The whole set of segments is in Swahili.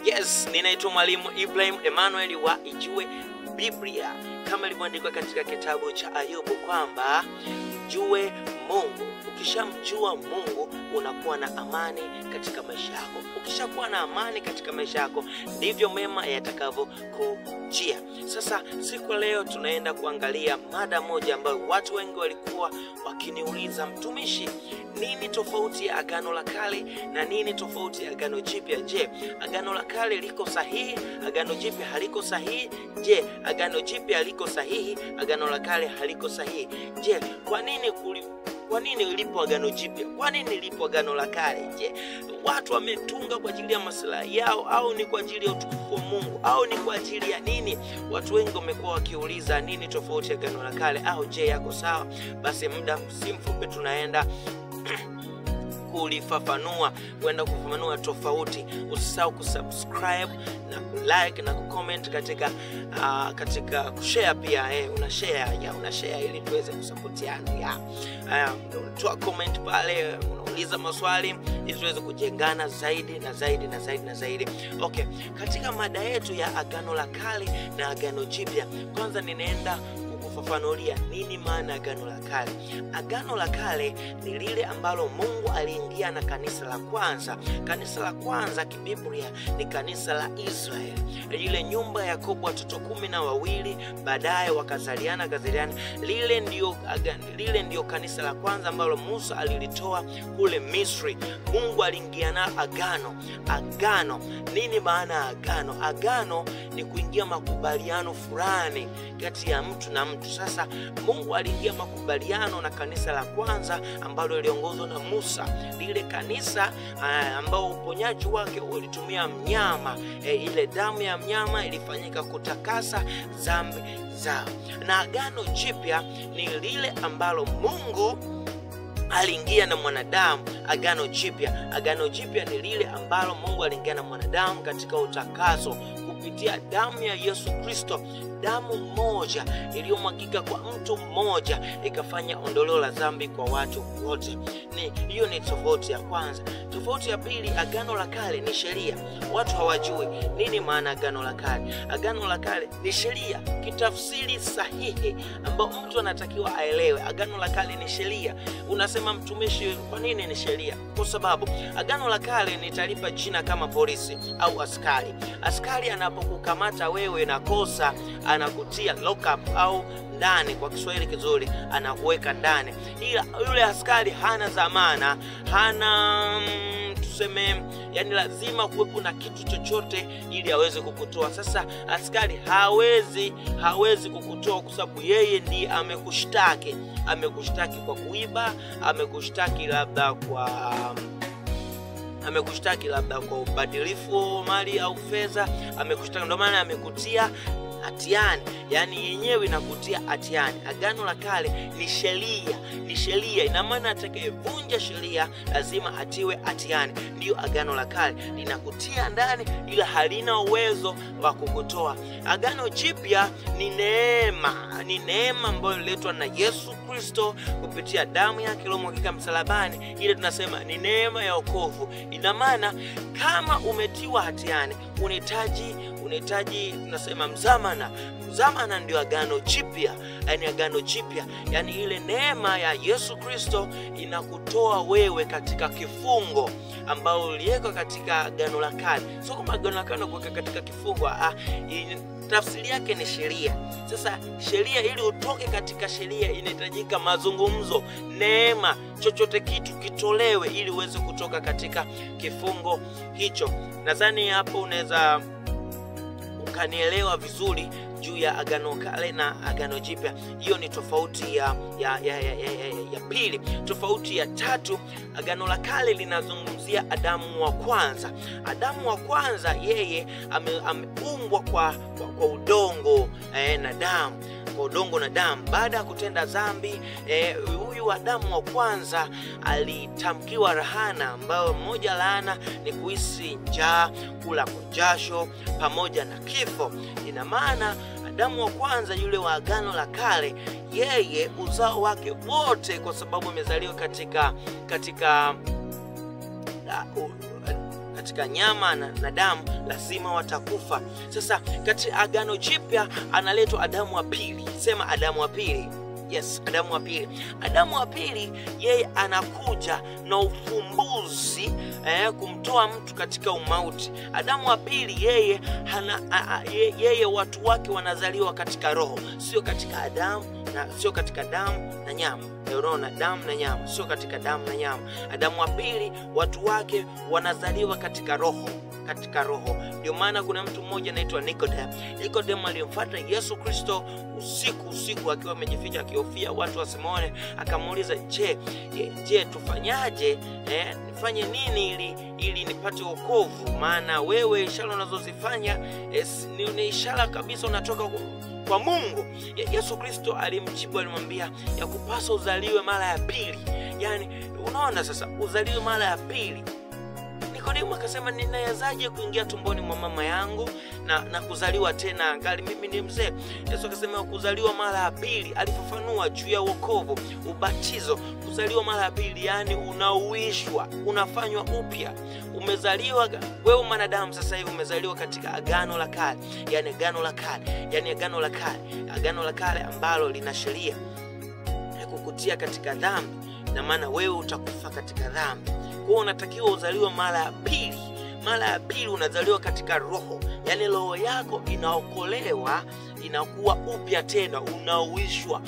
Yes, ninaitwa Mwalimu Ibrahim Emmanuel wa Ijue Biblia. Kama ilivyoandikwa katika kitabu cha Ayubu kwamba mjue Mungu. Ukishamjua Mungu unakuwa na amani katika maisha yako. Ukishakuwa na amani katika maisha yako ndivyo mema yatakavyokujia. Sasa siku leo tunaenda kuangalia mada moja ambayo watu wengi walikuwa wakiniuliza, mtumishi, nini tofauti ya Agano la Kale na nini tofauti ya Agano Jipya? Je, Agano la Kale liko sahihi? Agano Jipya haliko sahihi? Je, Agano Jipya liko sahihi? Agano la Kale haliko sahihi? Je, kwa nini lipo Agano Jipya? Kwa nini lipo Agano la Kale? Je, watu wametunga kwa ajili ya maslahi yao au ni kwa ajili ya utukufu wa Mungu au ni kwa ajili ya nini? Watu wengi wamekuwa wakiuliza nini tofauti ya Agano la Kale au je yako sawa? Basi muda si mfupi tunaenda kwenda kufafanua tofauti. Usisahau kusubscribe na like na kucomment katika kushare pia. Unashare ili tuweze kusapotiana. Toa comment pale, unauliza maswali ili tuweze kujengana zaidi na zaidi. Okay, katika mada yetu ya Agano la Kale na Agano Jipya, kwanza ninaenda kufafanulia nini maana Agano la Kale. Agano la Kale ni lile ambalo Mungu aliingia na kanisa la kwanza. Kanisa la kwanza kibiblia ni kanisa la Israeli. Ile nyumba ya Yakobo watoto 12, baadaye wakazaliana. Lile ndio kanisa la kwanza ambalo Musa alilitoa kule Misri. Mungu aliingia na agano. Nini maana agano? Agano ni kuingia makubaliano fulani kati ya mtu na mtu. Sasa Mungu aliingia makubaliano na kanisa la kwanza ambalo liliongozwa na Musa. Lile kanisa ambao uponyaji wake ulitumia mnyama. Ile damu ya mnyama ilifanyika kutakasa dhambi zao. Na Agano Jipya ni lile ambalo Mungu aliingia na mwanadamu. Agano Jipya ni lile ambalo Mungu aliingia na mwanadamu katika utakaso kupitia damu ya Yesu Kristo. Damu moja iliyomwagika kwa mtu mmoja ikafanya ondoleo la dhambi kwa watu wote. Hiyo ni tofauti ya kwanza. Tofauti ya pili, Agano la Kale ni sheria. Watu hawajui nini maana Agano la Kale. Agano la Kale ni sheria, kitafsiri sahihi ambao mtu anatakiwa aelewe. Agano la Kale ni sheria. Unasema, mtumishi, kwa nini ni sheria? Kwa sababu Agano la Kale nitalipa jina kama polisi au askari. Askari anapokukamata wewe na kosa, anakutia lock up au ndani, kwa Kiswahili kizuri anakuweka ndani. Ila yule askari hana dhamana, tuseme, yani lazima kuwepo na kitu chochote ili aweze kukutoa. Sasa askari hawezi kukutoa kwa sababu yeye ndiye amekushtaki kwa kuiba, amekushtaki labda kwa ubadilifu mali au fedha, amekushtaki, ndio maana amekutia hatiani, yani yenyewe inakutia hatiani. Agano la Kale ni sheria. Ina maana atakayevunja sheria lazima atiwe hatiani. Ndio Agano la Kale linakutia ndani ila halina uwezo wa kukutoa. Agano Jipya ni neema ambayo ililetwa na Yesu Kristo kupitia damu yake iliyomwagika msalabani. Ile tunasema ni neema ya wokovu. Ina maana kama umetiwa hatiani unahitaji tunasema mzamana ndio Agano Jipya. Agano Jipya yani ile neema ya Yesu Kristo inakutoa wewe katika kifungo ambao uliwekwa katika Agano la Kale. Sio kama Agano la Kale kuweka katika kifungo, tafsiri yake ni sheria. Sasa sheria, ili utoke katika sheria inahitajika mazungumzo, neema, chochote kitu kitolewe ili uweze kutoka katika kifungo hicho. Nadhani hapo unaweza ukanielewa vizuri juu ya Agano Kale na Agano Jipya. Hiyo ni tofauti ya pili. Tofauti ya tatu, Agano la Kale linazungumzia Adamu wa kwanza. Adamu wa kwanza yeye ameumbwa kwa udongo na damu. Kwa udongo na damu. Baada ya kutenda dhambi, huyu Adamu wa kwanza alitamkiwa laana, ambayo moja laana ni kuhisi njaa, kula kwa jasho pamoja na kifo. Ina maana Adamu wa kwanza yule wa Agano la Kale, yeye uzao wake wote, kwa sababu amezaliwa katika katika nyama na damu, lazima watakufa. Sasa katika Agano Jipya analetwa Adamu wa pili. Sema Adamu wa pili. Yes, Adamu wa pili. Adamu wa pili yeye anakuja na ufumbuzi kumtoa mtu katika umauti. Adamu wa pili yeye watu wake wanazaliwa katika roho, sio katika damu na nyama. Unaona, damu na nyama, sio katika damu na nyama. Adamu wa pili watu wake wanazaliwa katika roho. Ndio maana kuna mtu mmoja anaitwa Nikodemo alimfuata Yesu Kristo usiku akiwa amejificha akihofia watu wasimone. Akamuuliza, je tufanyaje? Nifanye nini ili nipate wokovu? Maana wewe ishara unazozifanya ni ishara kabisa unatoka kwa Mungu. Yesu Kristo alimjibu, alimwambia ya kupasa uzaliwe mara ya pili. Yani unaona sasa, uzaliwe mara ya pili. Nikodemo akasema, ninawezaje kuingia tumboni mwa mama yangu na kuzaliwa tena angali mimi ni mzee? Yesu akasema kuzaliwa mara ya pili. Alifafanua juu ya wokovu, ubatizo. Kuzaliwa mara ya pili yani unauishwa, unafanywa upya. Umezaliwa wewe mwanadamu sasa hivi, umezaliwa katika Agano la Kale. Yani Agano la Kale ambalo lina sheria ya kukutia katika dhambi, na maana wewe utakufa katika dhambi. Kwa unatakiwa uzaliwe mara ya pili. Mara ya pili unazaliwa katika roho. Yani roho yako inaokolewa, inakuwa upya tena, unauishwa,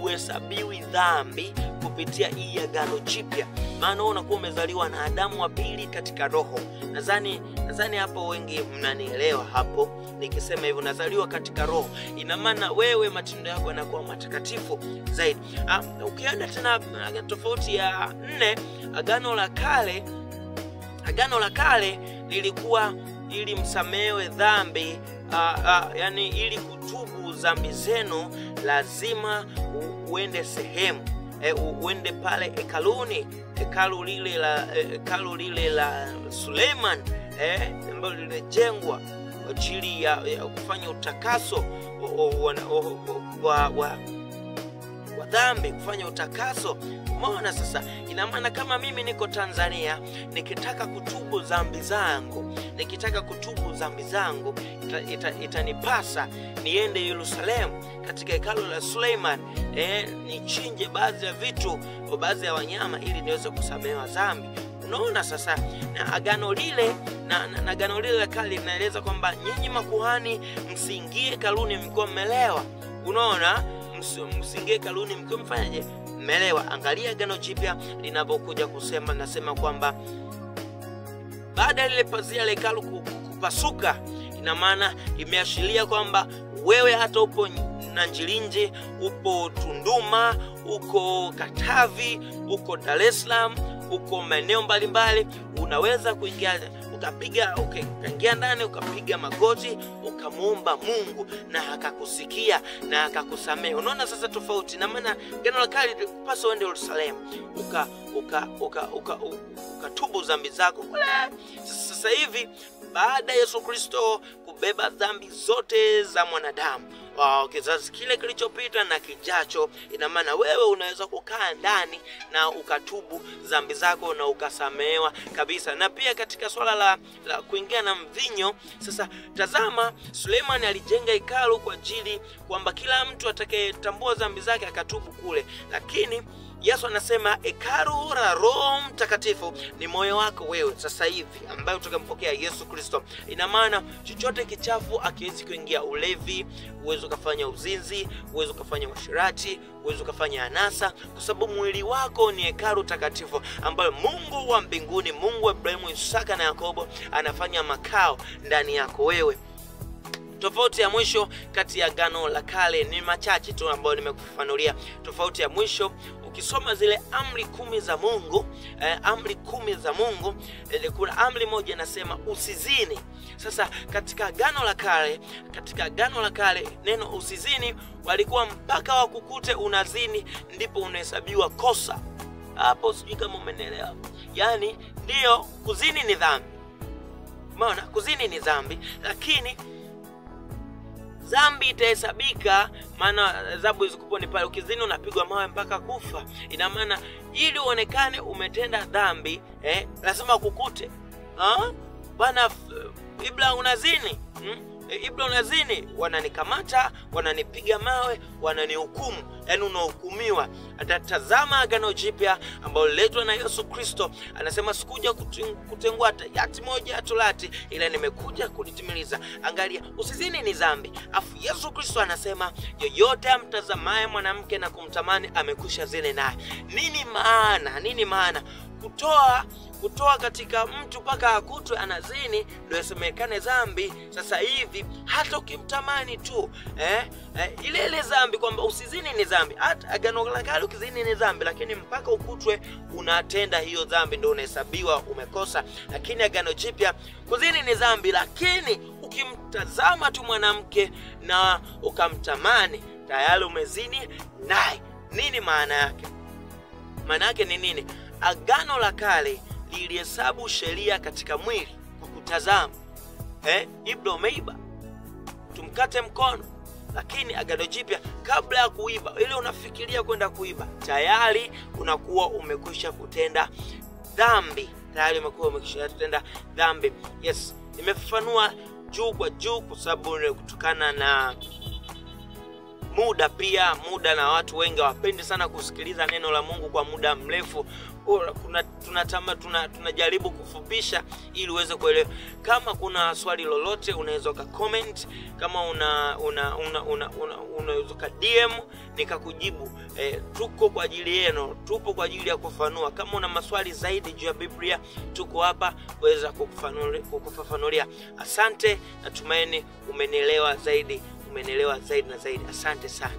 uhesabiwi dhambi kupitia hii Agano Jipya. Maana unakuwa umezaliwa na Adamu wa pili katika roho. Nadhani hapo wengi mnanielewa hapo nikisema hivyo, nazaliwa katika roho. Ina maana wewe matendo yako yanakuwa matakatifu zaidi. Ukienda tena tofauti ya 4, Agano la Kale lilikuwa ili msamehewe dhambi, yani ili kutubu dhambi zenu lazima uende sehemu, uende pale hekaluni, hekalu lile la Suleiman ambalo lilijengwa kwa ajili ya kufanya utakaso wa dhambi, kufanya utakaso. Umeona sasa, ina maana kama mimi niko Tanzania nikitaka kutubu dhambi zangu, itanipasa niende Yerusalemu katika hekalu la Suleiman, nichinje baadhi ya vitu, baadhi ya wanyama ili niweze kusamehewa dhambi. Unaona sasa, na agano lile na agano lile la kale linaeleza kwamba nyinyi makuhani msiingie hekaluni mkiwa mmelewa. Unaona, msiingie hekaluni mkiwa mfanyaje? Mmelewa. Angalia Agano Jipya linapokuja kusema, nasema kwamba baada lile pazia la hekalu kupasuka, ina maana imeashiria kwamba wewe hata upo Nanjirinje, upo Tunduma, uko Katavi, uko Dar es Salaam, uko maeneo mbalimbali, unaweza kuingia ukaingia ndani, ukapiga magoti, ukamuomba Mungu na akakusikia na akakusamehe. Unaona sasa tofauti, na maana Agano la Kale kupasa uende Yerusalemu ukatubu dhambi zako. Sasa hivi baada ya Yesu Kristo kubeba dhambi zote za mwanadamu, kizazi kile kilichopita na kijacho, ina maana wewe unaweza kukaa ndani na ukatubu dhambi zako na ukasamehewa kabisa. Na pia katika swala la kuingia na mvinyo, sasa tazama, Suleiman alijenga hekalu kwa ajili kwamba kila mtu atakayetambua dhambi zake akatubu kule, lakini Yesu anasema hekalu la Roho Mtakatifu ni moyo wako wewe sasa hivi, ambaye utakampokea Yesu Kristo. Ina maana chochote kichafu akiwezi kuingia. Ulevi, uwezo kufanya uzinzi, uwezo kufanya uasherati, uwezo kufanya anasa, kwa sababu mwili wako ni hekalu takatifu ambayo Mungu wa mbinguni, Mungu wa Ibrahimu, Isaka na Yakobo anafanya makao ndani yako wewe. Tofauti ya mwisho kati ya Agano la Kale ni machache tu ambayo nimekufafanulia. Tofauti ya mwisho, ukisoma zile amri 10 za Mungu, amri 10 za Mungu, kuna amri moja inasema usizini. Sasa katika Agano la Kale neno usizini walikuwa mpaka wakukute unazini ndipo unahesabiwa kosa. Hapo sijui kama umeelewa. Yaani ndio kuzini ni dhambi. Umeona, kuzini ni dhambi, lakini dhambi itahesabika, maana adhabu zikupo ni pale ukizini unapigwa mawe mpaka kufa. Ina maana ili uonekane umetenda dhambi, lazima kukute. bwana Ibra unazini, Ibra unazini, wananikamata, wananipiga mawe, wananihukumu. Yani unahukumiwa. Atatazama Agano Jipya ambalo liletwa na Yesu Kristo, anasema sikuja kutengua yati moja ya Torati, ila nimekuja kulitimiliza. Angalia, usizini ni dhambi. Afu Yesu Kristo anasema yoyote amtazamaye mwanamke na kumtamani amekwisha zini naye. Nini maana? Kutoa katika mtu paka akutwe anazini ndio yasemekane dhambi. Sasa hivi hata ukimtamani tu ile dhambi, kwamba usizini ni dhambi. Hata Agano la Kale ukizini ni dhambi, lakini mpaka ukutwe unatenda hiyo dhambi ndio unahesabiwa umekosa. Lakini Agano Jipya kuzini ni dhambi, lakini ukimtazama tu mwanamke na ukamtamani tayari umezini naye. Nini maana yake? Maana yake ni nini? Agano la Kale lilihesabu sheria katika mwili kwa kutazama. Ibra umeiba, tumkate mkono. Lakini Agano Jipya, kabla ya kuiba, ile unafikiria kwenda kuiba, tayari unakuwa umekwisha kutenda dhambi. Yes, nimefafanua juu kwa juu kwa sababu kutokana na muda na watu wengi wapendi sana kusikiliza neno la Mungu kwa muda mrefu. Tunajaribu kufupisha ili uweze kuelewa. Kama kuna swali lolote unaweza comment, kama unaweza ka DM nikakujibu. Tuko kwa ajili yenu, tupo kwa ajili ya kufafanua. Kama una maswali zaidi juu ya Biblia, tuko hapa kuweza kukufafanulia. Asante, natumaini umenielewa zaidi na zaidi. Asante sana.